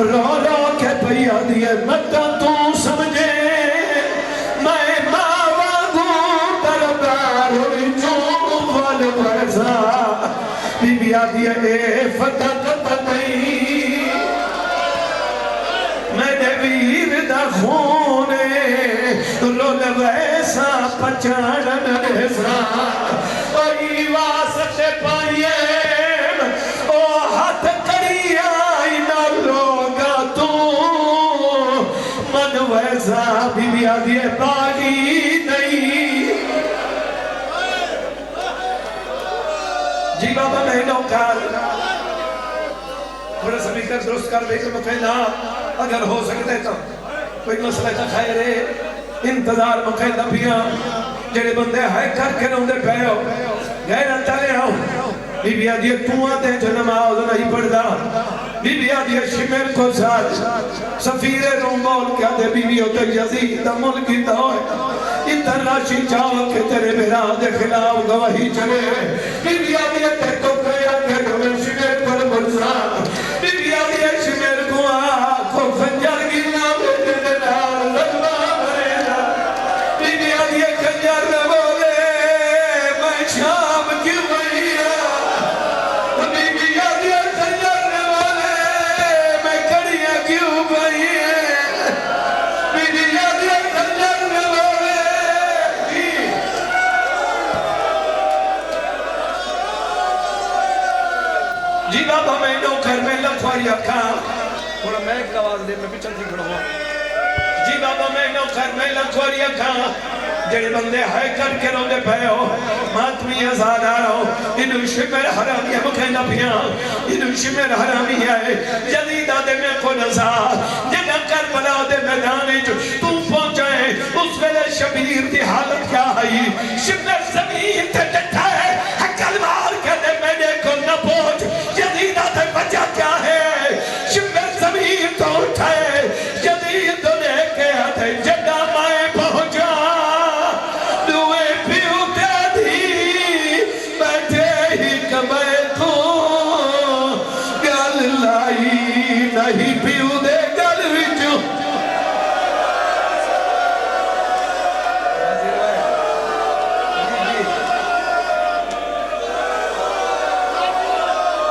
رو رو کے پیا دیے متا تو سمجھے میں ماں دربار چوبل برسا بی بی آدھی اے فتح نہیں میں نے ویر دا خونے رول ویسا پچھاڑن ریسا اوئی واسطے پائیے او ہاتھ کری آئی نہ لوگا تو من ویسا بی بی آدھی باغی نہیں جی بابا میں نوکار تھوڑا سمیکر درست کر دے کہ مکہنا اگر ہو سکتے تو کوئی مسئلہ کا خیر ہے انتظار مکہنا پیا جڑے بندے ہائے کر کے نوندے پہو گہرہ تلے آؤ بی بی آدھی تو آتے جو نماز نہیں پڑھدا بی بی آدھی شمیر کو ساتھ سفیر روم بول کیا دے بی بی ہوتے یزید دا ملکی دا ہوئے انتراشی چاہو کہ تیرے میران دے خلاف گواہی چلے بی بی آدھی تے تو کیا کہ تمہیں شمیر پر برسان بی بی آدھی شمیر کو آکھو خنجر گرنا بیٹے دے نال لگوا برینا بی بی آدھی خنجر نہ بولے میں شام کیوں بھئیا بی بی آدھی خنجر نہ بولے میں کڑیاں کیوں بھئیا بی بی آدھی خنجر نہ بولے جی بابا میں نوکر میں لکھواری اکھاں تھوڑا میں ایک آواز دے میں بھی چلتی کھڑا ہوا جی بابا میں نوکر میں لکھواری اکھاں جڑے بندے ہائے کر کے روندے پہے ہو ماتمی ازاد آ رہا ہو انہوں شمر حرامی ہے مکہنا پیاں انہوں شمر حرامی ہے جدید آدھے میں کو نظار جگہ کربلا دے میدانے جو تو پہنچائے اس ویلے شبیر دی حالت کیا ہے شمر زمین تے ڈٹھا ہے حکل مار کے دے میرے کو نہ پہنچ جدید آدھے بچہ کیا ہے شمر زمین تو اٹھائے جدید تو لے کے آدھے جگہ مائے پہنچا دوئے پیو تے دی بیٹھے ہی کبھے کو گل لائی نہیں پیو دے گل وچوں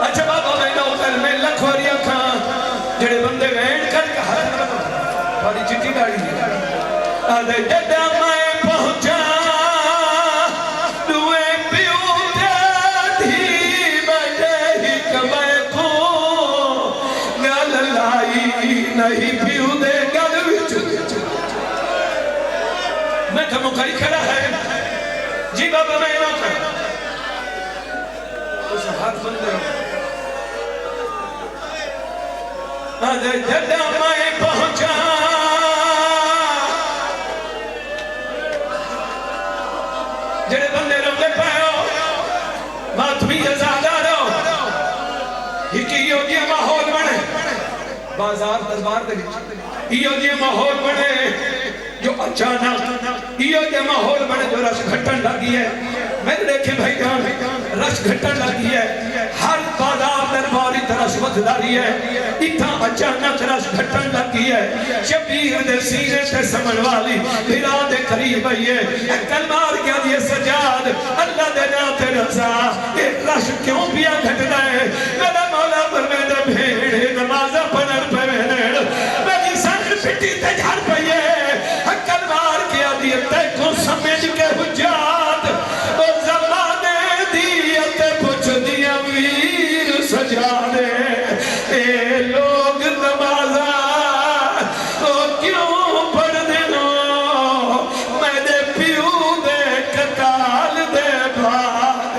اچھا بابا میں نوکر میں لکھواری اکھاں جڑے بندے وینڈ کر کے حرم رکھا بڑی چٹی ڈاڑی آدھے جدہ میں پہنچا دوئے پیو دی بیٹھے ہی کبھے کو گل لائی نہیں پیو دے گل وچ میں تو مکھائی کھڑا ہے جی بابا میں نوکر اس ہاتھ بندے آدھے جدہ میں پہنچا جڑے بندے روندے پہے ہو ماتمی ازادہ رہو ہکی یہ ماحول بنے بازار دربار دے یہ ماحول بنے جو اچانک یہ ماحول بنے جو رش گھٹن لگی ہے میں نے دیکھے بھائی جان رش گھٹن لگی ہے ہر بازار درباری رش بدھداری ہے اتنا اچانک رش گھٹن لگی ہے شبیر دے سینے تے سمن والی بھرا دے قریب ہے کلمار کیا دیئے سجاد اللہ دے ناتے رضا ایک رش کیوں پیا گھٹنا ہے میرا مولا پر میں نے بھیڑے نمازہ پنر پہ بھیڑ میری سنگ پٹی تے جھڑ پئیے کلمار کیا دیئے تے کو سمجھ کے حجات او زمانے دیئے پچھ دیا ویر سجانے اے لوگ نمازہ او کیوں پڑھ دینا میں دے پیو دے کتال دے بھاگ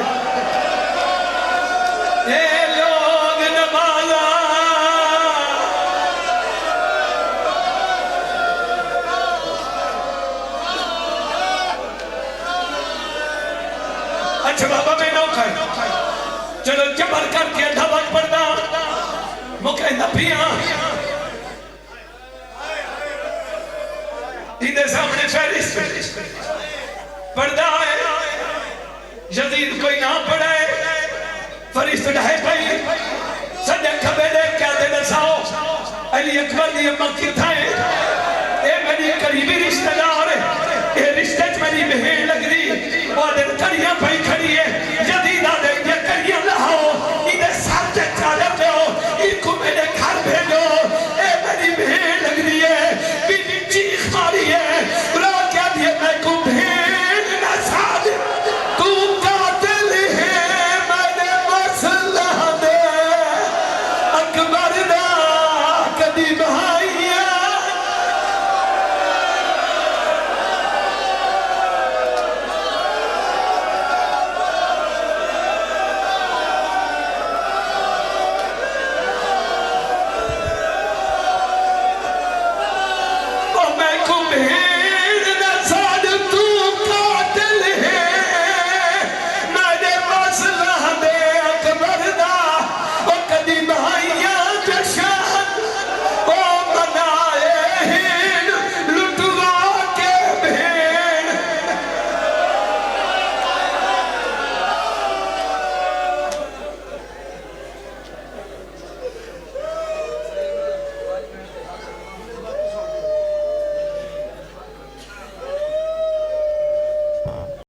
اے لوگ نمازہ اچھا بابا میں نوکر چلو جبر کر کے دھوک پڑھنا مکہنا پیاں انہیں سامنے فہرست پڑھنا ہے یزید کوئی نہ پڑھے فرشت ڈھائے پئی سجے کھبے دے کیا دے دساؤ علی اکبر دی امہ کتھا ہے اے میری قریبی رشتہ دار ہے اے رشتہ چ میری بہن لگ دی اور